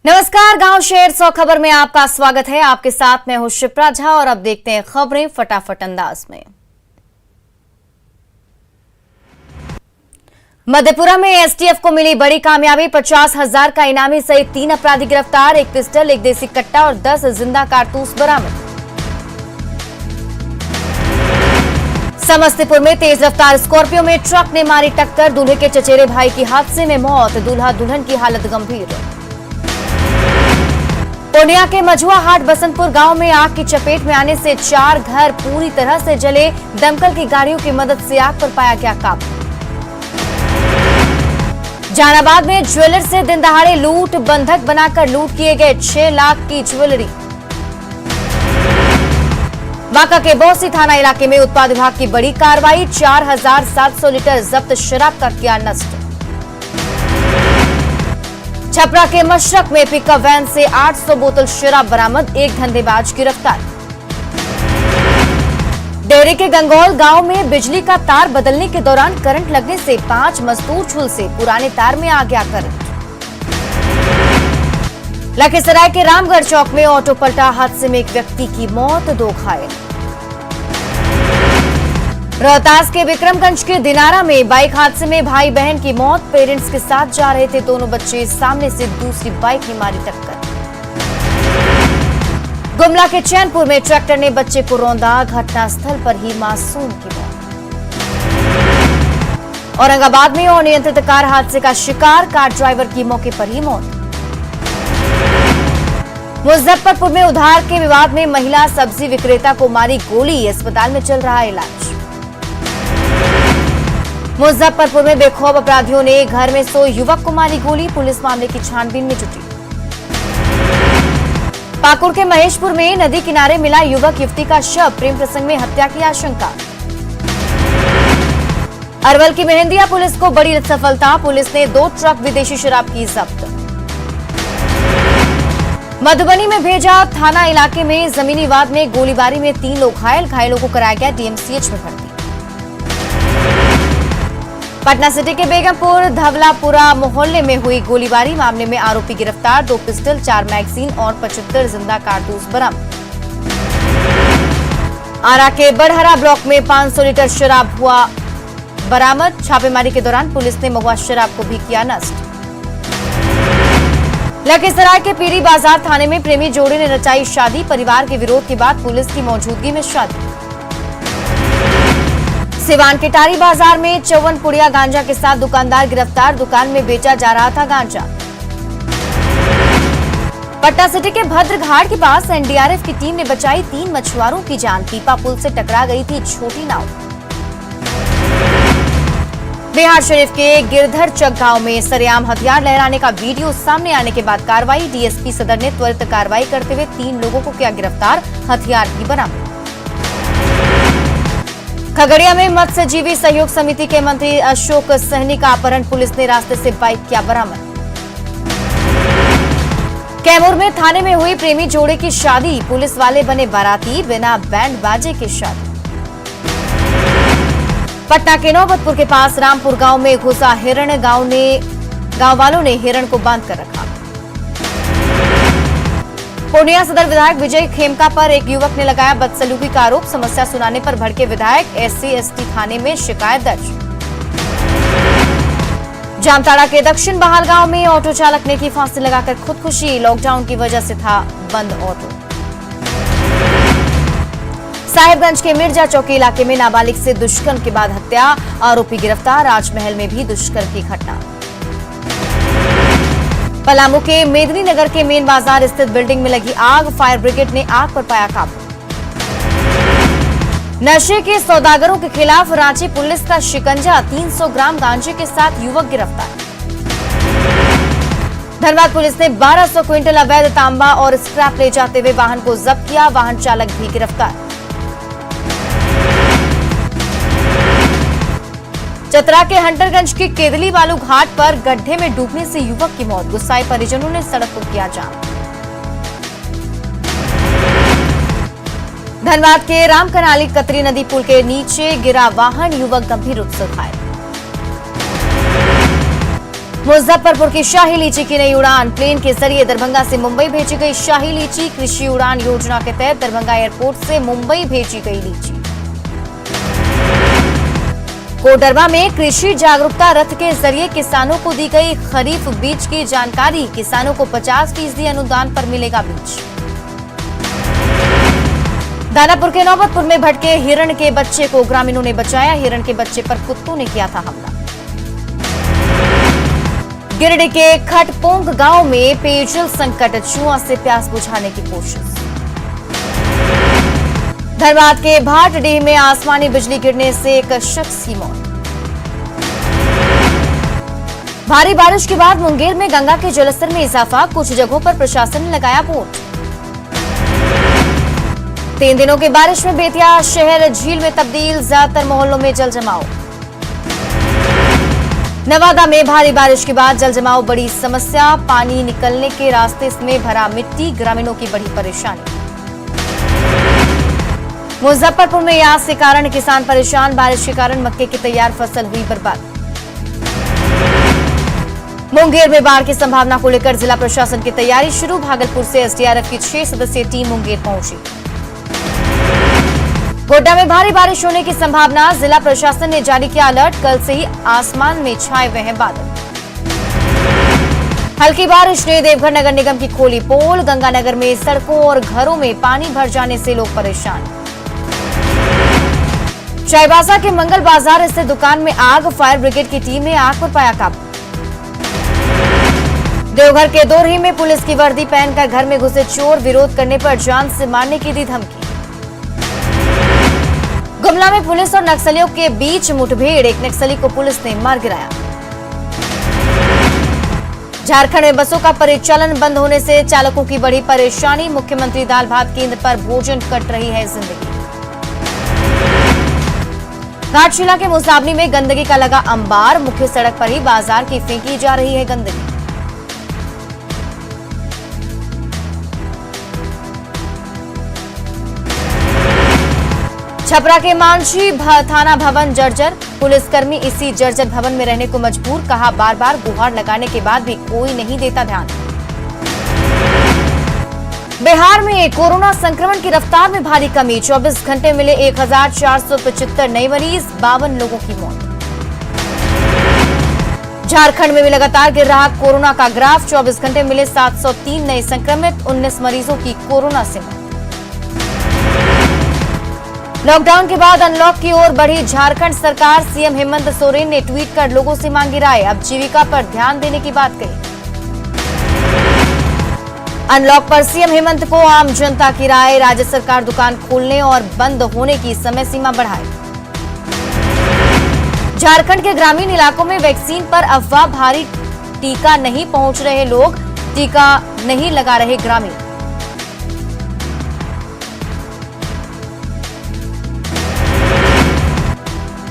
नमस्कार, गांव शहर 100 खबर में आपका स्वागत है। आपके साथ मैं हूं शिप्रा झा और अब देखते हैं खबरें फटाफट अंदाज में। मधेपुरा में एसटीएफ को मिली बड़ी कामयाबी। 50,000 का इनामी सहित 3 अपराधी गिरफ्तार। 1 पिस्टल, 1 देसी कट्टा और 10 जिंदा कारतूस बरामद। समस्तीपुर में तेज रफ्तार स्कॉर्पियो में ट्रक ने मारी टक्कर। दूल्हे के चचेरे भाई की हादसे में मौत। दूल्हा दुल्हन की हालत गंभीर। पूर्णिया के मझुआ हाट बसंतपुर गांव में आग की चपेट में आने से 4 घर पूरी तरह से जले। दमकल की गाड़ियों की मदद से आग पर पाया गया काबू। जहानाबाद में ज्वेलर से दिन दहाड़े लूट। बंधक बनाकर लूट किए गए 6 लाख की ज्वेलरी। बांका के बौसी थाना इलाके में उत्पाद विभाग की बड़ी कार्रवाई। 4,700 लीटर जब्त शराब का किया नष्ट। छपरा के मशरक में पिकअप वैन से 800 बोतल शराब बरामद। 1 धंधेबाज गिरफ्तार। डेहरी के गंगौल गांव में बिजली का तार बदलने के दौरान करंट लगने से 5 मजदूर झुलसे। पुराने तार में आ गया करंट। लखीसराय के रामगढ़ चौक में ऑटो पलटा। हादसे में 1 व्यक्ति की मौत, 2 घायल। रोहतास के विक्रमगंज के दिनारा में बाइक हादसे में भाई बहन की मौत। पेरेंट्स के साथ जा रहे थे दोनों बच्चे। सामने से दूसरी बाइक ने मारी टक्कर। गुमला के चैनपुर में ट्रैक्टर ने बच्चे को रौंदा। घटनास्थल पर ही मासूम की मौत। औरंगाबाद में अनियंत्रित कार हादसे का शिकार। कार ड्राइवर की मौके पर ही मौत। मुजफ्फरपुर में उधार के विवाद में महिला सब्जी विक्रेता को मारी गोली। अस्पताल में चल रहा इलाज। मुजफ्फरपुर में बेखौफ अपराधियों ने घर में सोए युवक को मारी गोली। पुलिस मामले की छानबीन में जुटी। पाकुड़ के महेशपुर में नदी किनारे मिला युवक युवती का शव। प्रेम प्रसंग में हत्या की आशंका। अरवल की मेहंदिया पुलिस को बड़ी सफलता। पुलिस ने 2 ट्रक विदेशी शराब की जब्त। मधुबनी में भेजा थाना इलाके में जमीनी विवाद में गोलीबारी में 3 लोग घायल। घायलों को कराया गया डीएमसीएच में भर्ती। पटना सिटी के बेगमपुर धवलापुरा मोहल्ले में हुई गोलीबारी मामले में आरोपी गिरफ्तार। 2 पिस्टल, 4 मैगजीन और 75 जिंदा कारतूस बरामद। आरा के बड़हरा ब्लॉक में 500 लीटर शराब हुआ बरामद। छापेमारी के दौरान पुलिस ने महुआ शराब को भी किया नष्ट। लखीसराय के पीरी बाजार थाने में प्रेमी जोड़े ने रचाई शादी। परिवार के विरोध के बाद पुलिस की मौजूदगी में शादी। सिवान के टारी बाजार में 54 पुड़िया गांजा के साथ दुकानदार गिरफ्तार। दुकान में बेचा जा रहा था गांजा। पटना सिटी के भद्र घाट के पास एनडीआरएफ की टीम ने बचाई 3 मछुआरों की जान। पीपा पुल से टकरा गई थी छोटी नाव। बिहार शरीफ के गिरधरचक गांव में सरेआम हथियार लहराने का वीडियो सामने आने के बाद कार्रवाई। डीएसपी सदर ने त्वरित कार्रवाई करते हुए 3 लोगों को किया गिरफ्तार। हथियार भी बरामद। खगड़िया में मत्स्यजीवी सहयोग समिति के मंत्री अशोक सहनी का अपहरण। पुलिस ने रास्ते से बाइक किया बरामद। कैमूर में थाने में हुई प्रेमी जोड़े की शादी। पुलिस वाले बने बाराती, बिना बैंड बाजे की शादी। पटना के नौबतपुर के पास रामपुर गांव में घुसा हिरण। गांव वालों ने हिरण को बांध कर रखा। पूर्णिया सदर विधायक विजय खेमका पर एक युवक ने लगाया बदसलूकी का आरोप। समस्या सुनाने पर भड़के विधायक। SC/ST थाने में शिकायत दर्ज। जामताड़ा के दक्षिण बहाल गांव में ऑटो चालक ने की फांसी लगाकर खुदकुशी। लॉकडाउन की वजह से था बंद ऑटो। साहिबगंज के मिर्जा चौकी इलाके में नाबालिग से दुष्कर्म के बाद हत्या। आरोपी गिरफ्तार। राजमहल में भी दुष्कर्म की घटना। पलामू के मेदिनी नगर के मेन बाजार स्थित बिल्डिंग में लगी आग। फायर ब्रिगेड ने आग पर पाया काबू। नशे के सौदागरों के खिलाफ रांची पुलिस का शिकंजा। 300 ग्राम गांजे के साथ युवक गिरफ्तार। धनबाद पुलिस ने 1200 क्विंटल अवैध तांबा और स्क्रैप ले जाते हुए वाहन को जब्त किया। वाहन चालक भी गिरफ्तार। चतरा के हंटरगंज के केदली बालू घाट पर गड्ढे में डूबने से युवक की मौत। गुस्साए परिजनों ने सड़क को किया जाम। धनबाद के रामकनाली कतरी नदी पुल के नीचे गिरा वाहन। युवक गंभीर रूप से घायल। मुजफ्फरपुर की शाही लीची की नई उड़ान, प्लेन के जरिए दरभंगा से मुंबई भेजी गई शाही लीची। कृषि उड़ान योजना के तहत दरभंगा एयरपोर्ट से मुंबई भेजी गई लीची। कोडरमा में कृषि जागरूकता रथ के जरिए किसानों को दी गई खरीफ बीज की जानकारी। किसानों को 50% अनुदान पर मिलेगा बीज। दानापुर के नौबतपुर में भटके हिरण के बच्चे को ग्रामीणों ने बचाया। हिरण के बच्चे पर कुत्तों ने किया था हमला। गिरिडीह के खटपोंग गांव में पेयजल संकट, चुआ से प्यास बुझाने की कोशिश। धनबाद के भाटडीह में आसमानी बिजली गिरने से एक शख्स की मौत। भारी बारिश के बाद मुंगेर में गंगा के जलस्तर में इजाफा, कुछ जगहों पर प्रशासन ने लगाया बोट। 3 दिनों की बारिश में बेतिया शहर झील में तब्दील, ज्यादातर मोहल्लों में जल जमाव। नवादा में भारी बारिश के बाद जल जमाव बड़ी समस्या, पानी निकलने के रास्ते में भरा मिट्टी, ग्रामीणों की बड़ी परेशानी। मुजफ्फरपुर में यास के कारण किसान परेशान, बारिश के कारण मक्के की तैयार फसल हुई बर्बाद। मुंगेर में बाढ़ की संभावना को लेकर जिला प्रशासन की तैयारी शुरू, भागलपुर से एसडीआरएफ की 6 सदस्यीय टीम मुंगेर पहुंची। गोड्डा में भारी बारिश होने की संभावना, जिला प्रशासन ने जारी किया अलर्ट, कल से ही आसमान में छाए हुए हैं बादल। हल्की बारिश ने देवघर नगर निगम की खोली पोल, गंगानगर में सड़कों और घरों में पानी भर जाने से लोग परेशान। चाईबासा के मंगल बाजार स्थित दुकान में आग, फायर ब्रिगेड की टीम ने आग पर पाया काबू। देवघर के दोरही में पुलिस की वर्दी पहनकर घर में घुसे चोर, विरोध करने पर जान से मारने की दी धमकी। गुमला में पुलिस और नक्सलियों के बीच मुठभेड़, एक नक्सली को पुलिस ने मार गिराया। झारखंड में बसों का परिचालन बंद होने से चालकों की बड़ी परेशानी, मुख्यमंत्री दाल भात केंद्र पर भोजन कट रही है जिंदगी। घाटशिला के मुसाबनी में गंदगी का लगा अंबार, मुख्य सड़क पर ही बाजार की फेंकी जा रही है गंदगी। छपरा के मांझी थाना भवन जर्जर, पुलिसकर्मी इसी जर्जर भवन में रहने को मजबूर, कहा बार बार गुहार लगाने के बाद भी कोई नहीं देता ध्यान। बिहार में कोरोना संक्रमण की रफ्तार में भारी कमी, 24 घंटे मिले 1475 नए मरीज, 52 लोगों की मौत। झारखंड में भी लगातार गिर रहा कोरोना का ग्राफ, 24 घंटे मिले 703 नए संक्रमित, 19 मरीजों की कोरोना से मौत। लॉकडाउन के बाद अनलॉक की ओर बढ़ी झारखंड सरकार, सीएम हेमंत सोरेन ने ट्वीट कर लोगों से मांगी राय, अब जीविका पर ध्यान देने की बात कही। अनलॉक पर सीएम हेमंत को आम जनता की राय, राज्य सरकार दुकान खोलने और बंद होने की समय सीमा बढ़ाए। झारखंड के ग्रामीण इलाकों में वैक्सीन पर अफवाह भारी, टीका नहीं पहुंच रहे लोग, टीका नहीं लगा रहे ग्रामीण।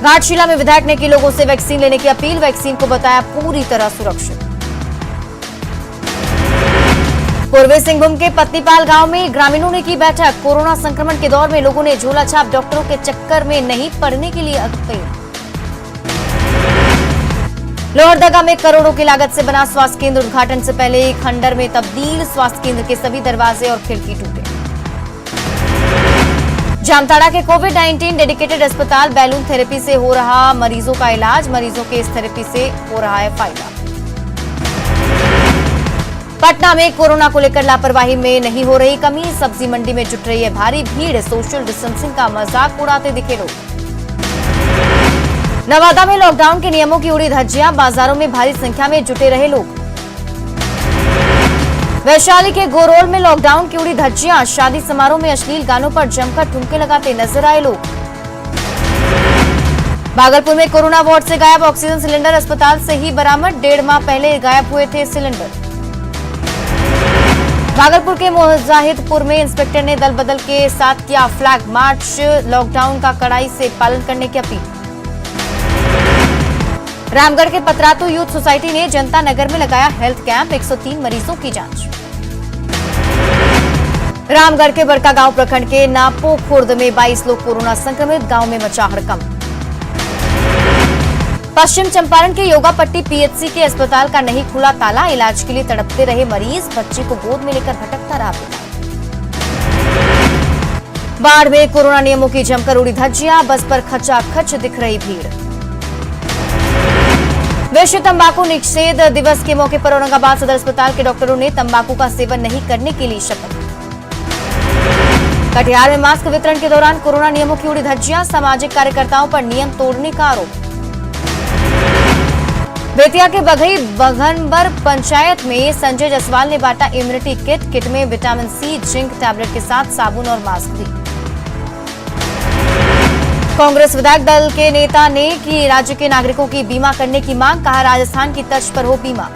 घाटशिला में विधायक ने की लोगों से वैक्सीन लेने की अपील, वैक्सीन को बताया पूरी तरह सुरक्षित। पूर्वी सिंहभूम के पत्नीपाल गांव में ग्रामीणों ने की बैठक, कोरोना संक्रमण के दौर में लोगों ने झोला छाप डॉक्टरों के चक्कर में नहीं पड़ने के लिए अपील। लोहरदगा में करोड़ों की लागत से बना स्वास्थ्य केंद्र उद्घाटन से पहले खंडर में तब्दील, स्वास्थ्य केंद्र के सभी दरवाजे और खिड़की टूटे। जामताड़ा के कोविड-19 डेडिकेटेड अस्पताल बैलून थेरेपी से हो रहा मरीजों का इलाज, मरीजों के इस थेरेपी से हो रहा है फायदा। पटना में कोरोना को लेकर लापरवाही में नहीं हो रही कमी, सब्जी मंडी में जुट रही है भारी भीड़, सोशल डिस्टेंसिंग का मजाक उड़ाते दिखे लोग। नवादा में लॉकडाउन के नियमों की उड़ी धज्जियां, बाजारों में भारी संख्या में जुटे रहे लोग। वैशाली के गोरोल में लॉकडाउन की उड़ी धज्जियां, शादी समारोह में अश्लील गानों पर जमकर ठुमके लगाते नजर आए लोग। भागलपुर में कोरोना वार्ड से गायब ऑक्सीजन सिलेंडर, अस्पताल से ही बरामद, 1.5 माह पहले गायब हुए थे सिलेंडर। भागलपुर के मुजाहिदपुर में इंस्पेक्टर ने दल बदल के साथ किया फ्लैग मार्च, लॉकडाउन का कड़ाई से पालन करने की अपील। रामगढ़ के पतरातू यूथ सोसाइटी ने जनता नगर में लगाया हेल्थ कैंप, 103 मरीजों की जांच। रामगढ़ के बड़कागांव प्रखंड के नापो खुर्द में 22 लोग कोरोना संक्रमित, गांव में मचा हड़कंप। पश्चिम चंपारण के योगापट्टी पीएचसी के अस्पताल का नहीं खुला ताला, इलाज के लिए तड़पते रहे मरीज, बच्चे को गोद में लेकर भटकता रहा पिता। बाढ़ में कोरोना नियमों की जमकर उड़ी धज्जियां, बस पर खचाखच दिख रही भीड़। विश्व तंबाकू निषेध दिवस के मौके पर औरंगाबाद सदर अस्पताल के डॉक्टरों ने तंबाकू का सेवन नहीं करने के लिए शपथ। कटिहार में मास्क वितरण के दौरान कोरोना नियमों की उड़ी धज्जियां, सामाजिक कार्यकर्ताओं पर नियम तोड़ने का आरोप। बेतिया के बघई बघनबर पंचायत में संजय जायसवाल ने बांटा इम्यूनिटी किट, किट में विटामिन सी, जिंक टैबलेट के साथ साबुन और मास्क भी। कांग्रेस विधायक दल के नेता ने की राज्य के नागरिकों की बीमा करने की मांग, कहा राजस्थान की तर्ज पर हो बीमा।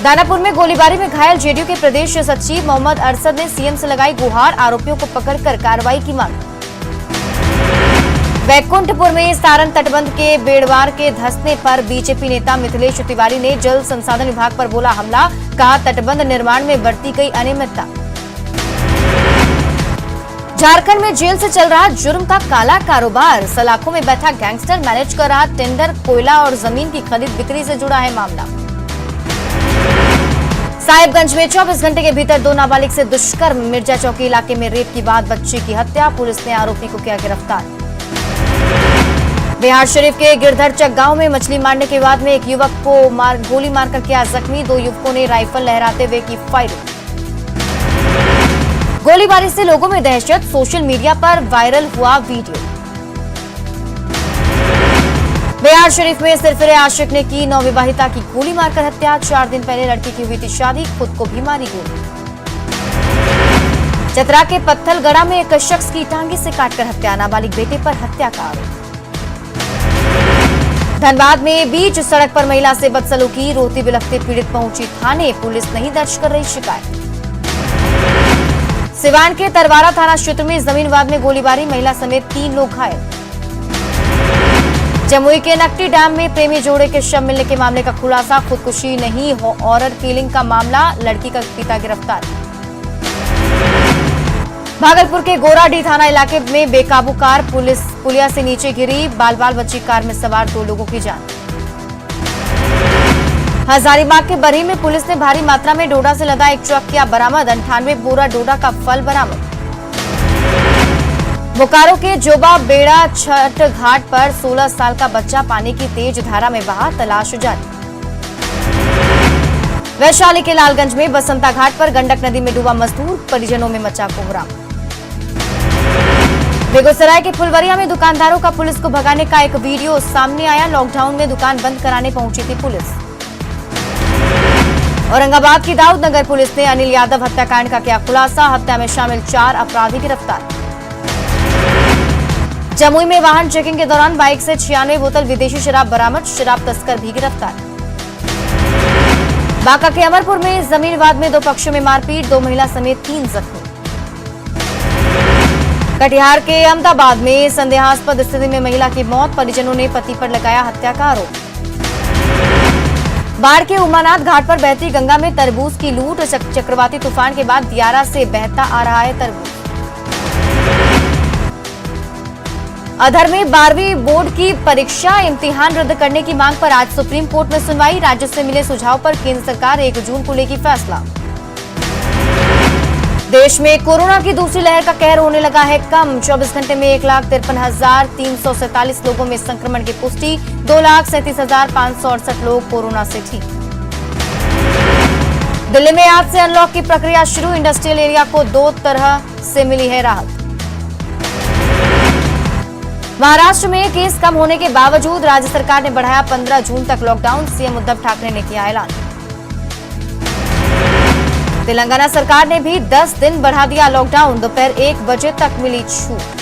दानापुर में गोलीबारी में घायल जेडीयू के प्रदेश सचिव मोहम्मद अरशद ने सीएम से लगाई गुहार, आरोपियों को पकड़कर कार्रवाई की मांग। बैकुंठपुर में सारण तटबंध के बेड़वार के धंसने पर बीजेपी नेता मिथिलेश तिवारी ने जल संसाधन विभाग पर बोला हमला, कहा तटबंध निर्माण में बरती गई अनियमितता। झारखंड में जेल से चल रहा जुर्म का काला कारोबार, सलाखों में बैठा गैंगस्टर मैनेज कर रहा टेंडर, कोयला और जमीन की खरीद बिक्री से जुड़ा है मामला। साहिबगंज में 24 घंटे के भीतर 2 नाबालिग से दुष्कर्म, मिर्जा चौकी इलाके में रेप के बाद बच्चे की हत्या, पुलिस ने आरोपी को किया गिरफ्तार। बिहार शरीफ के गिरधरचक गांव में मछली मारने के बाद में एक युवक को गोली मारकर किया जख्मी, 2 युवकों ने राइफल लहराते हुए की फायरिंग। गोलीबारी से लोगों में दहशत, सोशल मीडिया पर वायरल हुआ वीडियो। बिहार शरीफ में सिरफिरे आशिक ने की नवविवाहिता की गोली मारकर हत्या, 4 दिन पहले लड़की की हुई थी शादी, खुद को भी मारी गोली। चतरा के पत्थलगड़ा में एक शख्स की टांगे से काटकर हत्या, नाबालिग बेटे पर हत्या का आरोप। धनबाद में बीच सड़क पर महिला से बदसलूकी, रोती बिलखते पीड़ित पहुंची थाने, पुलिस नहीं दर्ज कर रही शिकायत। सिवान के तरवारा थाना क्षेत्र में जमीन विवाद में गोलीबारी, महिला समेत 3 लोग घायल। जमुई के नकटी डैम में प्रेमी जोड़े के शव मिलने के मामले का खुलासा, खुदकुशी नहीं हॉरर किलिंग का मामला, लड़की का पिता गिरफ्तार। भागलपुर के गोराडीह थाना इलाके में बेकाबू कार पुलिया से नीचे गिरी, बाल बच्ची कार में सवार 2 लोगों की जान। हजारीबाग के बरही में पुलिस ने भारी मात्रा में डोडा से लदा एक ट्रक किया बरामद, 98 बोरा डोडा का फल बरामद। बोकारो के जोबा बेड़ा छठ घाट पर 16 साल का बच्चा पानी की तेज धारा में बहा, तलाश जारी। वैशाली के लालगंज में बसंता घाट पर गंडक नदी में डूबा मजदूर, परिजनों में मचा कोहराम। बेगूसराय के फुलवरिया में दुकानदारों का पुलिस को भगाने का एक वीडियो सामने आया, लॉकडाउन में दुकान बंद कराने पहुंची थी पुलिस। औरंगाबाद की दाऊद नगर पुलिस ने अनिल यादव हत्याकांड का किया खुलासा, हत्या में शामिल 4 अपराधी गिरफ्तार। जमुई में वाहन चेकिंग के दौरान बाइक से 96 बोतल विदेशी शराब बरामद, शराब तस्कर भी गिरफ्तार। बांका के अमरपुर में जमीन विवाद में 2 पक्षों में मारपीट, 2 महिला समेत 3 जख्मी। कटिहार के अहमदाबाद में संदेहास्पद स्थिति में महिला की मौत, परिजनों ने पति पर लगाया हत्या का आरोप। बाढ़ के उमानाथ घाट पर बहती गंगा में तरबूज की लूट, चक्रवाती तूफान के बाद दियारा से बहता आ रहा है तरबूज। अधर में 12वीं बोर्ड की परीक्षा इम्तिहान रद्द करने की मांग पर आज सुप्रीम कोर्ट में सुनवाई, राज्य से मिले सुझाव पर केंद्र सरकार 1 जून को लेगी फैसला। देश में कोरोना की दूसरी लहर का कहर होने लगा है कम, 24 घंटे में 1,53,347 लोगों में संक्रमण की पुष्टि, 2,37,568 लोग कोरोना से ठीक। दिल्ली में आज से अनलॉक की प्रक्रिया शुरू, इंडस्ट्रियल एरिया को 2 तरह से मिली है राहत। महाराष्ट्र में केस कम होने के बावजूद राज्य सरकार ने बढ़ाया 15 जून तक लॉकडाउन, सीएम उद्धव ठाकरे ने किया ऐलान। तेलंगाना सरकार ने भी 10 दिन बढ़ा दिया लॉकडाउन, दोपहर 1 बजे तक मिली छूट।